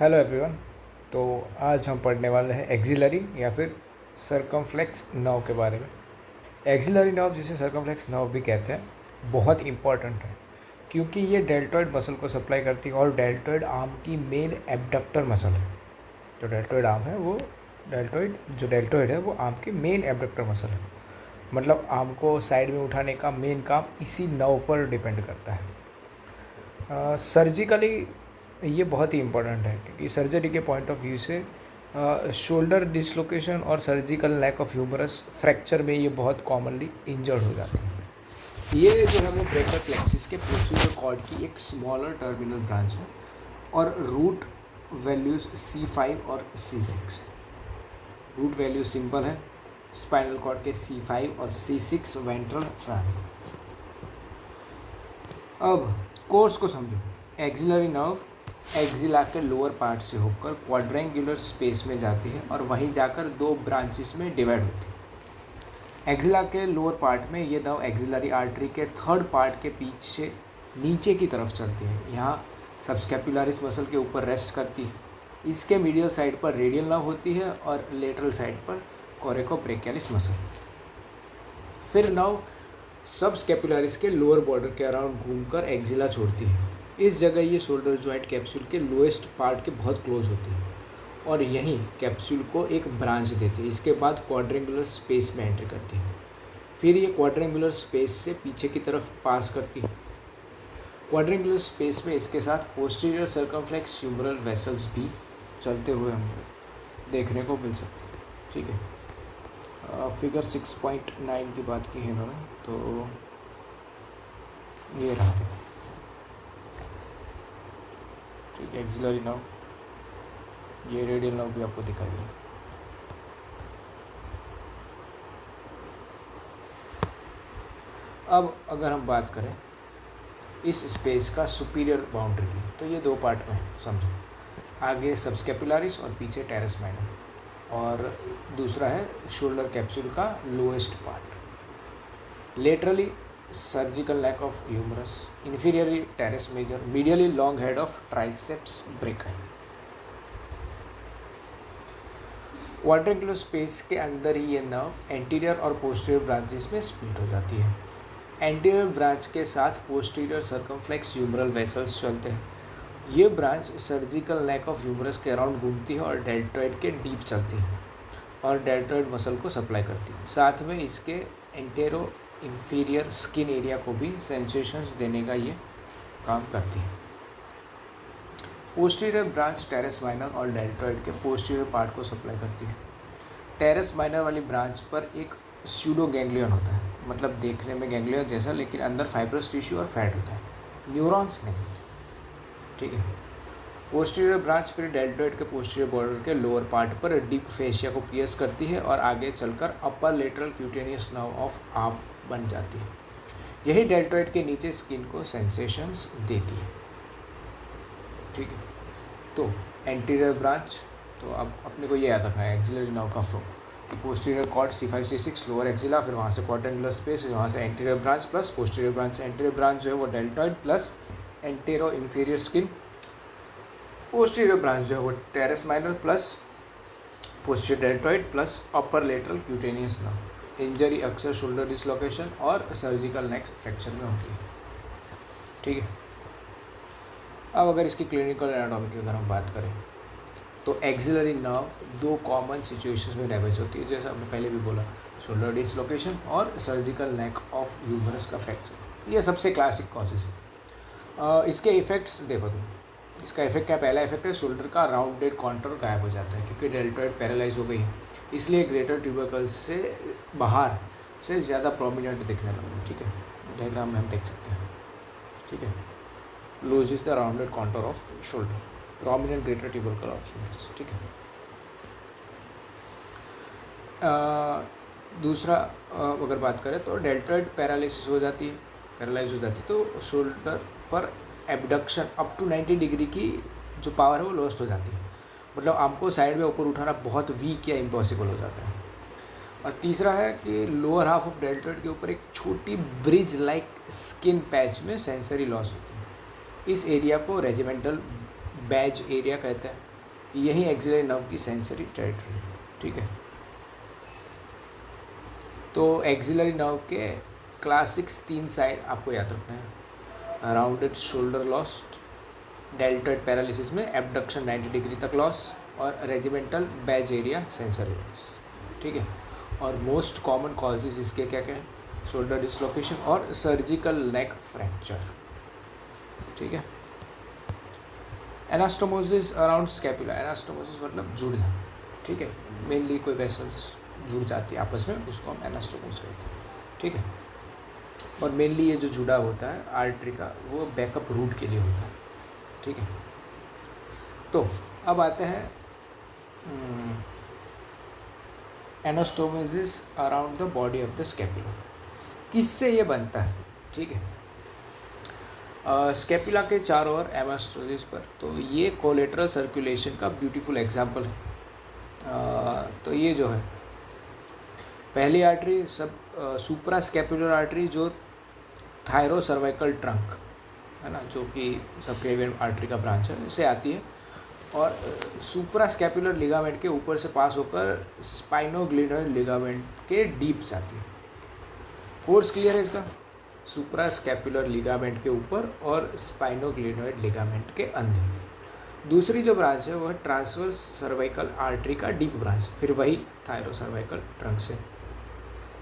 Hello everyone. तो आज हम पढ़ने वाले हैं एक्सिलरी या फिर सर्कमफ्लेक्स नर्व के बारे में। एक्सिलरी नर्व जिसे सर्कमफ्लेक्स नर्व भी कहते हैं बहुत इंपॉर्टेंट है क्योंकि ये डेल्टॉइड मसल को सप्लाई करती है और डेल्टॉइड आर्म की मेन एब्डक्टर मसल है। जो डेल्टॉइड आर्म है वो डेल्टॉइड है वो आर्म की मेन एब्डक्टर मसल है। मतलब आर्म को साइड में उठाने का मेन काम इसी नर्व पर डिपेंड करता है। सर्जिकली ये बहुत ही इम्पोर्टेंट है क्योंकि सर्जरी के पॉइंट ऑफ व्यू से शोल्डर डिसलोकेशन और surgical neck of humerus fracture में ये बहुत कॉमनली इंजर्ड हो जाती है। ये जो है वो ब्रेकर प्लेक्सिस के पोस्टीरियर कॉर्ड की एक स्मॉलर टर्मिनल ब्रांच है और रूट वैल्यूज C5 और C6। रूट वैल्यू सिंपल है, स्पाइनल कॉर्ड के C5 और C6 वेंट्रल ट्रायंगल। अब कोर्स को समझो। एक्सिलरी नर्व एक्सिला के लोअर पार्ट से होकर क्वाड्रेंगुलर स्पेस में जाती है और वहीं जाकर दो ब्रांचेस में डिवाइड होती है। एक्सिला के लोअर पार्ट में ये नर्व एक्सिलरी आर्टरी के थर्ड पार्ट के पीछे नीचे की तरफ चलती है। यहाँ सबस्कैपुलरिस मसल के ऊपर रेस्ट करती है। इसके मीडियल साइड पर रेडियल नर्व होती है और लेटरल साइड पर कोरेकोब्रेकियलिस मसल। फिर नर्व सबस्कैपुलरिस के लोअर बॉर्डर के अराउंड घूमकर एक्सिला छोड़ती है। इस जगह ये शोल्डर जॉइंट कैप्सूल के लोएस्ट पार्ट के बहुत क्लोज होती है और यहीं कैप्सूल को एक ब्रांच देती है। इसके बाद क्वाड्रेंगुलर स्पेस में एंटर करती है। फिर ये क्वाड्रेंगुलर स्पेस से पीछे की तरफ पास करती है। क्वाड्रेंगुलर स्पेस में इसके साथ पोस्टीरियर सर्कमफ्लेक्स ह्यूमरल वेसल्स भी चलते हुए हमको देखने को मिल सकते हैं। ठीक है, फिगर 6.9 की बात की है इन्होंने, तो ये रहा देखो। ठीक है, एक्सिलरी नर्व, ये रेडियल नर्व भी आपको दिखाई देगा। अब अगर हम बात करें इस स्पेस का सुपीरियर बाउंड्री की, तो ये दो पार्ट में है समझो। आगे सबस्कैपुलरिस और पीछे टेरेस माइनर, और दूसरा है शोल्डर कैप्सूल का lowest part. Laterally surgical neck of humerus, inferiorly teres major, medially long head of triceps brachii. Quadrangular space के अंदर ही ये नर्व एंटीरियर और पोस्टीरियर ब्रांचेस में स्प्लिट हो जाती है। एंटीरियर ब्रांच के साथ पोस्टीरियर सर्कमफ्लेक्स ह्यूमरल वेसल्स चलते हैं। ये branch surgical neck of humerus के अराउंड घूमती है और डेल्टॉइड के डीप चलती है और डेल्टॉइड मसल को सप्लाई करती है। साथ में इसके एंटेरो इन्फीरियर स्किन एरिया को भी सेंसेशंस देने का ये काम करती है। पोस्टीरियर ब्रांच टेरेस माइनर और डेल्टॉइड के पोस्टीरियर पार्ट को सप्लाई करती है। टेरेस माइनर वाली ब्रांच पर एक स्यूडो गैंग्लियन होता है, मतलब देखने में गैंग्लियन जैसा, लेकिन अंदर फाइब्रस टिश्यू और फैट होता है, न्यूरॉन्स नहीं। ठीक है, पोस्टीरियर ब्रांच फिर डेल्टॉइड के पोस्टीरियर बॉर्डर के लोअर पार्ट पर डीप फेशिया को पियर्स करती है और आगे चलकर upper lateral cutaneous nerve of arm बन जाती है। यही डेल्टॉइड के नीचे स्किन को सेंसेशंस देती है। ठीक है, तो एंटीरियर ब्रांच, तो अब अपने को ये याद रखना है एक्सिलरी नर्व का फ्लो कि posterior cord C5 C6 lower axilla, फिर वहाँ से क्वाड्रेंगुलर स्पेस, वहाँ से anterior branch plus posterior branch. Anterior branch जो है वो deltoid plus antero inferior skin, posterior branch जो है वो teres minor plus posterior deltoid plus upper lateral cutaneous nerve. Injury अक्सर शोल्डर डिसलोकेशन और सर्जिकल नेक फ्रैक्चर में होती है। ठीक है, अब अगर इसकी क्लिनिकल एनाटॉमी की अगर हम बात करें तो एक्सिलरी नर्व दो कॉमन सिचुएशंस में डैमेज होती है, जैसा हमने पहले भी बोला, शोल्डर डिसलोकेशन और सर्जिकल नेक ऑफ ह्यूमरस का फ्रैक्चर। ये सबसे क्लासिक कॉजेज है। इसके इफ़ेक्ट्स देखो तुम, इसका इफेक्ट क्या, पहला इफेक्ट है शोल्डर का राउंडेड कॉन्टूर गायब हो जाता है क्योंकि डेल्टॉइड पैरालाइज हो गई है, इसलिए ग्रेटर ट्यूबरकल्स से बाहर से ज़्यादा प्रोमिनेंट दिखने लगता है। ठीक है, डायग्राम में हम देख सकते हैं। ठीक है, loss is the rounded contour of shoulder, prominent greater tubercle of humerus. ठीक है, दूसरा अगर बात करें तो डेल्टॉइड पैरालिसिस हो जाती है, पैरालाइज हो जाती है, तो शोल्डर पर एबडक्शन अप टू 90 डिग्री की जो पावर है वो लॉस्ट हो जाती है, मतलब आर्म को साइड में ऊपर उठाना बहुत वीक या इम्पॉसिबल हो जाता है। और तीसरा है कि लोअर हाफ ऑफ डेल्टॉइड के ऊपर एक छोटी ब्रिज लाइक स्किन पैच में सेंसरी लॉस होती है। इस एरिया को रेजिमेंटल बैज एरिया कहते हैं। यही एक्सिलरी नर्व की सेंसरी टेरिटरी है, ठीक है। तो एक्सिलरी नर्व के क्लासिक्स 3 साइड आपको याद रखना है। Rounded shoulder lost, deltoid paralysis में एबडक्शन 90 डिग्री तक लॉस, और regimental badge area sensory loss, ठीक है। और मोस्ट कॉमन कॉजेज इसके क्या क्या है? शोल्डर डिसलोकेशन और सर्जिकल नेक फ्रैक्चर, ठीक है। एनास्टोमोसिस अराउंड स्कैपुला, एनास्टोमोसिस मतलब जुड़ना, ठीक है। मेनली कोई वेसल्स जुड़ जाती है आपस में, उसको हम एनास्टोमोसिस कहते हैं, ठीक है। और मेनली ये जो जुड़ा होता है आर्टरी का, वो बैकअप रूट के लिए होता है, ठीक है। तो अब आते हैं anastomosis around the body of the scapula. किससे ये बनता है, ठीक है। स्कैपुला के चारों ओर एनास्टोमोसिस पर, तो ये कोलेटरल सर्कुलेशन का ब्यूटीफुल एग्जाम्पल है। तो ये जो है पहली आर्टरी सब सुप्रा स्कैपुलर आर्टरी, जो थायरो सर्वाइकल ट्रंक है ना, जो कि सबक्लेवियन आर्टरी का ब्रांच है, इससे आती है। और सुप्रा स्कैपुलर लिगामेंट के ऊपर से पास होकर स्पाइनोग्लिनोइड लिगामेंट के डीप जाती है। कोर्स क्लियर है इसका? सुप्रा स्कैपुलर लिगामेंट के ऊपर और स्पाइनोग्लिनोइड लिगामेंट के अंदर। दूसरी जो ब्रांच है वो है ट्रांसवर्स सर्वाइकल आर्टरी का डीप ब्रांच, फिर वही थायरो सर्वाइकल ट्रंक से।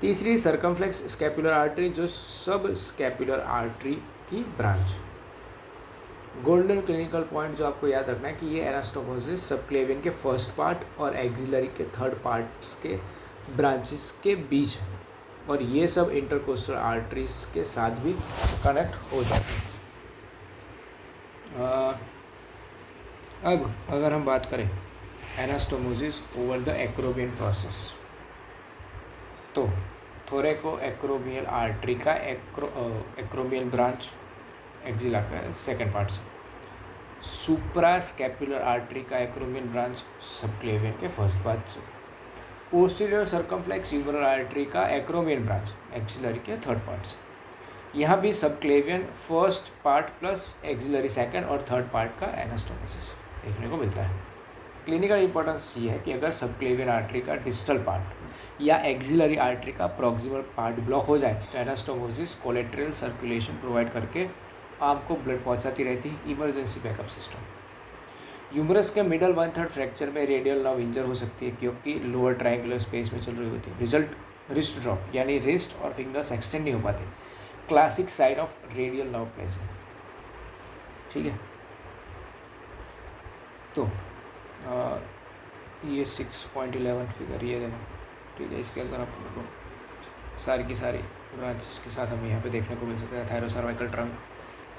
तीसरी सर्कमफ्लेक्स स्कैपुलर आर्टरी, जो सब स्कैपुलर आर्टरी की ब्रांच। गोल्डन क्लिनिकल पॉइंट जो आपको याद रखना है कि ये एनास्टोमोसिस सबक्लेवियन के फर्स्ट पार्ट और एक्सिलरी के थर्ड पार्ट्स के ब्रांचेस के बीच है, और ये सब इंटरकोस्टल आर्टरीज के साथ भी कनेक्ट हो जाते हैं। अब अगर हम बात करें anastomosis over the acromion process, तो थोरेको एक्रोमियल आर्टरी का एक्रोमियल ब्रांच एक्जिला का सेकेंड पार्ट से, सुप्रा स्कैपुलर आर्टरी का एक्रोमियल ब्रांच सबक्लेवियन के फर्स्ट पार्ट से, पोस्टीरियर सर्कमफ्लेक्स ह्यूमरल आर्टरी का एक्रोमियल ब्रांच एक्सिलरी के थर्ड पार्ट से। यहाँ भी subclavian first part plus axillary second और थर्ड पार्ट का एनास्टोमोसिस देखने को मिलता है। क्लिनिकल इंपॉर्टेंस ये है कि अगर सबक्लेवियन आर्टरी का डिस्टल पार्ट या एक्सिलरी आर्टरी का प्रॉक्सिमल पार्ट ब्लॉक हो जाए तो एनास्टोमोसिस कोलेटरल सर्कुलेशन प्रोवाइड करके आर्म को ब्लड पहुंचाती रहती है, इमरजेंसी बैकअप सिस्टम। यूमरस के मिडल 1/3 फ्रैक्चर में रेडियल नर्व इंजर हो सकती है क्योंकि लोअर ट्रायंगुलर स्पेस में चल रही होती है। रिजल्ट रिस्ट ड्रॉप, यानी रिस्ट और फिंगर्स एक्सटेंड नहीं हो पाते, classic sign of radial nerve palsy, ठीक है। तो ये 6.11 फिगर ये देखो, ठीक है। इसके अंदर आपको सारी की सारी ब्रांचेस के साथ हमें यहाँ पे देखने को मिल सकता है। Thyro cervical trunk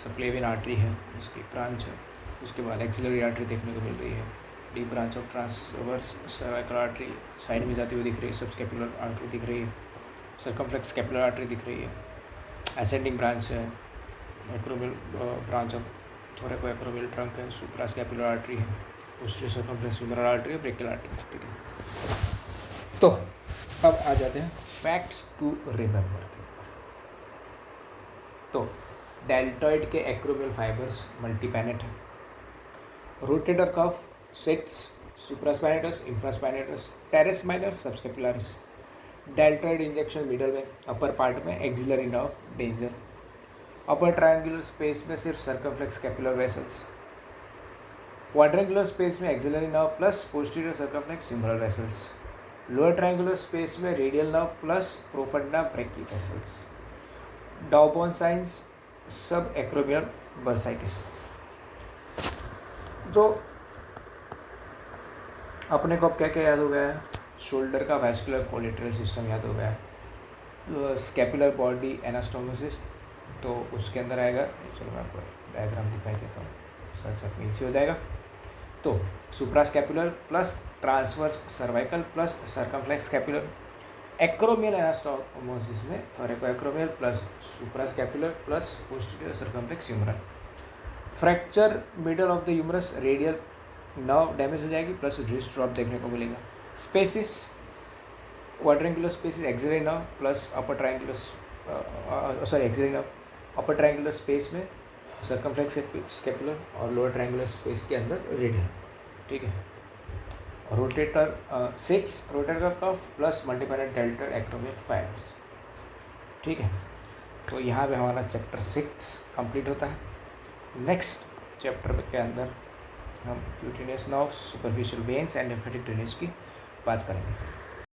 subclavian artery है, इसकी ब्रांच है। उसके बाद एक्सिलरी आर्टरी देखने को मिल रही है, deep branch of transverse cervical artery side में जाती हुई दिख रही है, सब स्कैपुलर आर्टरी दिख रही है, सर्कमफ्लेक्स स्कैपुलर आर्टरी दिख रही है, असेंडिंग ब्रांच है, acromial branch of थोरेको acromial trunk है, सुप्रा स्कैपुलर आर्टरी है, पोस्टीरियर सर्कमफ्लेक्स ह्यूमरल आर्टरी है, ब्रेकियल आर्टरी, ठीक है। तो अब आ जाते हैं फैक्ट्स टू रिमेंबर के ऊपर। तो डेल्टॉइड के एक्रोमियल फाइबर्स मल्टीपैनेट हैं। Rotator cuff SITS supraspinatus, infraspinatus, teres minor, subscapularis. Deltoid injection middle में, अपर पार्ट में axillary nerve danger. Upper triangular space में सिर्फ circumflex scapular vessels, quadrangular space में axillary nerve plus posterior circumflex humeral vessels, lower triangular space में radial nerve plus profunda brachii vessels. Dawbarn signs subacromial bursitis. तो अपने को अब क्या क्या याद हो गया है? शोल्डर का वैस्कुलर कोलेटरल सिस्टम याद हो गया है, स्कैपुलर बॉडी एनास्टोमोसिस, तो उसके अंदर आएगा, चलो मैं आपको डायग्राम दिखाई देता हूँ, सच नीचे हो जाएगा। तो suprascapular plus transverse cervical plus circumflex scapular. Acromial anastomosis में thoracoacromial plus suprascapular plus posterior circumflex humeral. Fracture middle of the humerus, radial nerve damage हो जाएगी प्लस रिस्ट ड्रॉप देखने को मिलेगा। Spaces quadrangular spaces axillary nerve plus upper triangular axillary nerve, upper triangular space में circumflex scapular और lower triangular space के अंदर radial, ठीक है। Rotator 6 rotator cuff plus multipennate deltoid acromial fibres. ठीक है, तो यहाँ पे हमारा चैप्टर 6 कंप्लीट होता है। नेक्स्ट चैप्टर के अंदर हम cutaneous nerves, superficial veins and lymphatic drainage की बात करेंगे।